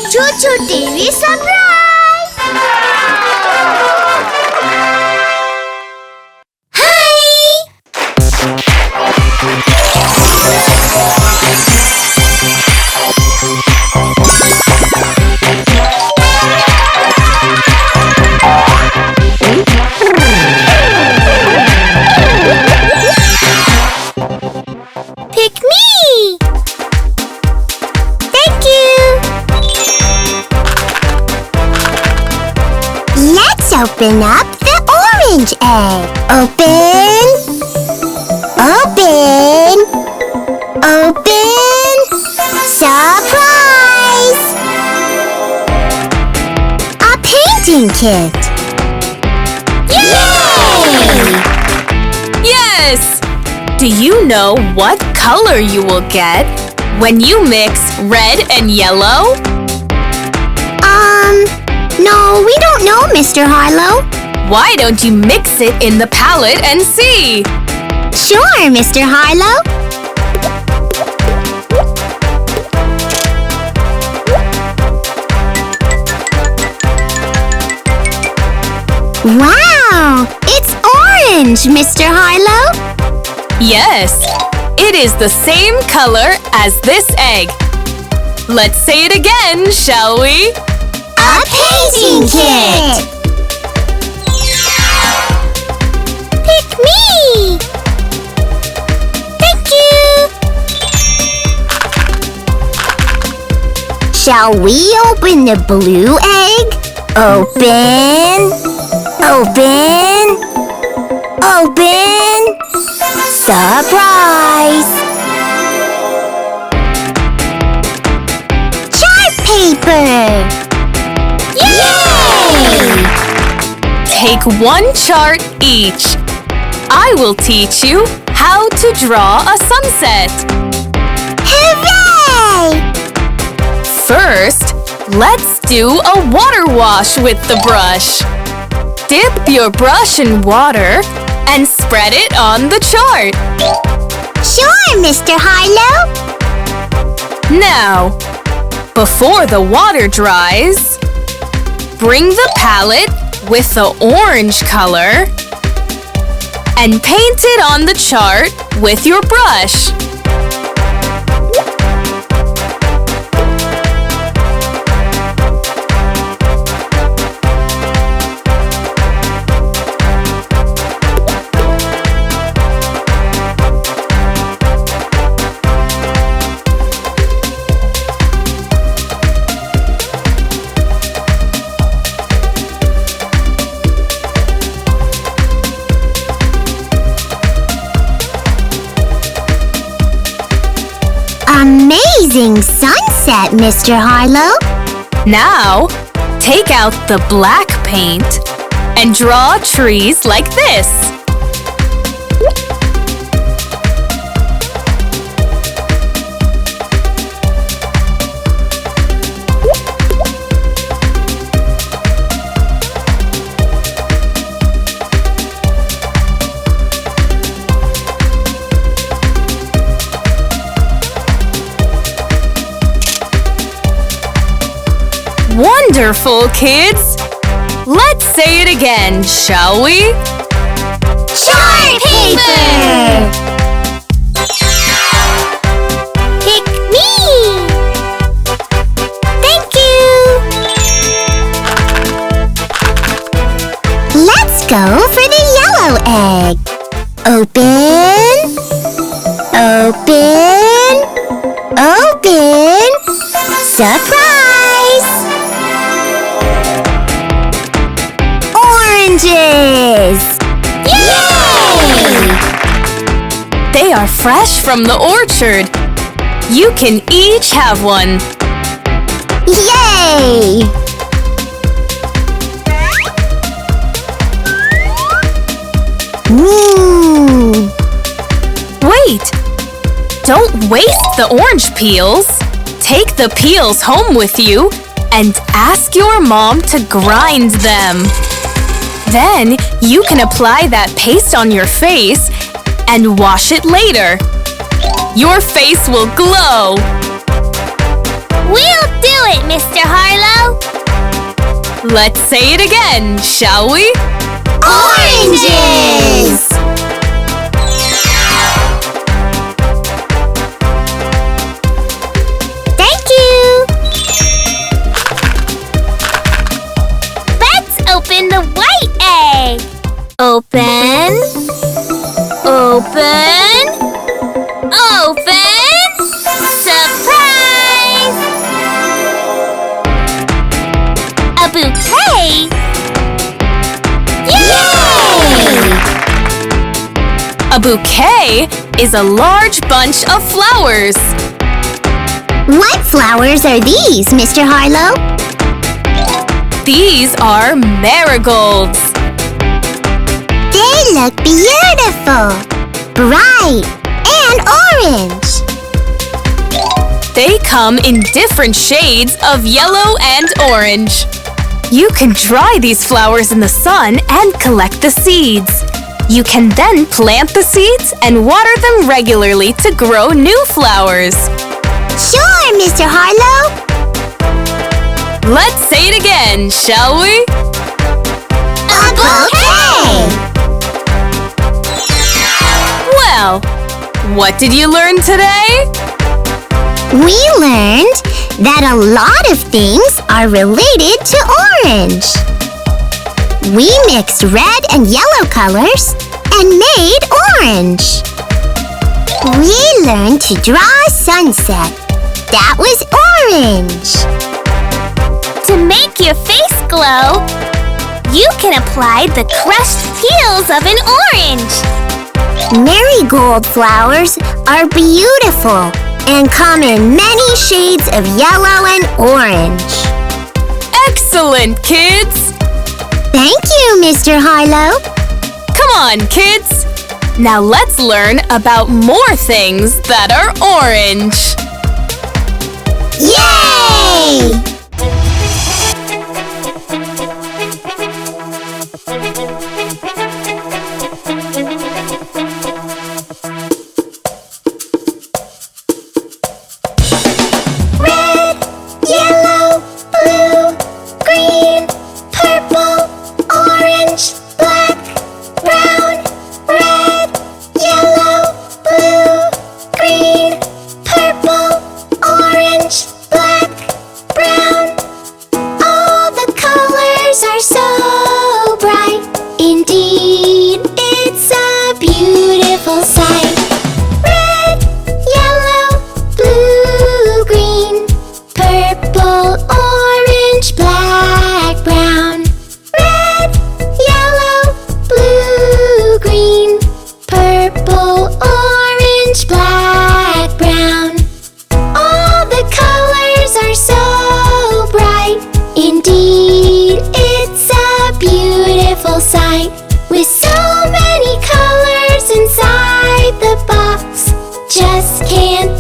ChuChuTV surprise! Hi! Pick me! Thank you! Let's open up the orange egg. Open! Open! Open! Surprise! A painting kit! Yay! Yes! Do you know what color you will get when you mix red and yellow? No, we don't know, Mr. Harlo. Why don't you mix it in the palette and see? Sure, Mr. Harlo. Wow! It's orange, Mr. Harlo. Yes, it is the same color as this egg. Let's say it again, shall we? A painting kit! Pick me! Thank you! Shall we open the blue egg? Open! Open! Open! Surprise! Chart paper! Yay! Take one chart each. I will teach you how to draw a sunset. Hooray! First, let's do a water wash with the brush. Dip your brush in water and spread it on the chart. Sure, Mr. Harlo. Now, before the water dries, bring the palette with the orange color and paint it on the chart with your brush. Amazing sunset, Mr. Harlo. Now, take out the black paint and draw trees like this. Wonderful, kids! Let's say it again, shall we? Chart paper! Pick me! Thank you! Let's go for the yellow egg. Open! Open! Open! Surprise! Oranges! Yay! They are fresh from the orchard. You can each have one. Yay! Ooh! Wait! Don't waste the orange peels. Take the peels home with you and ask your mom to grind them. Then you can apply that paste on your face and wash it later. Your face will glow. We'll do it, Mr. Harlo! Let's say it again, shall we? Oranges! Thank you! Let's open the white egg! Open... Open... Open... Surprise! A bouquet? Yay! A bouquet is a large bunch of flowers. What flowers are these, Mr. Harlo? These are marigolds. They look beautiful, bright, and orange. They come in different shades of yellow and orange. You can dry these flowers in the sun and collect the seeds. You can then plant the seeds and water them regularly to grow new flowers. Sure, Mr. Harlo. Let's say it again, shall we? A bouquet! Well, what did you learn today? We learned that a lot of things are related to orange. We mixed red and yellow colors and made orange. We learned to draw a sunset. That was orange. To make your face glow, you can apply the crushed peels of an orange. Marigold flowers are beautiful and come in many shades of yellow and orange. Excellent, kids! Thank you, Mr. Harlo. Come on, kids! Now let's learn about more things that are orange. Yay! With so many colors inside the box, just can't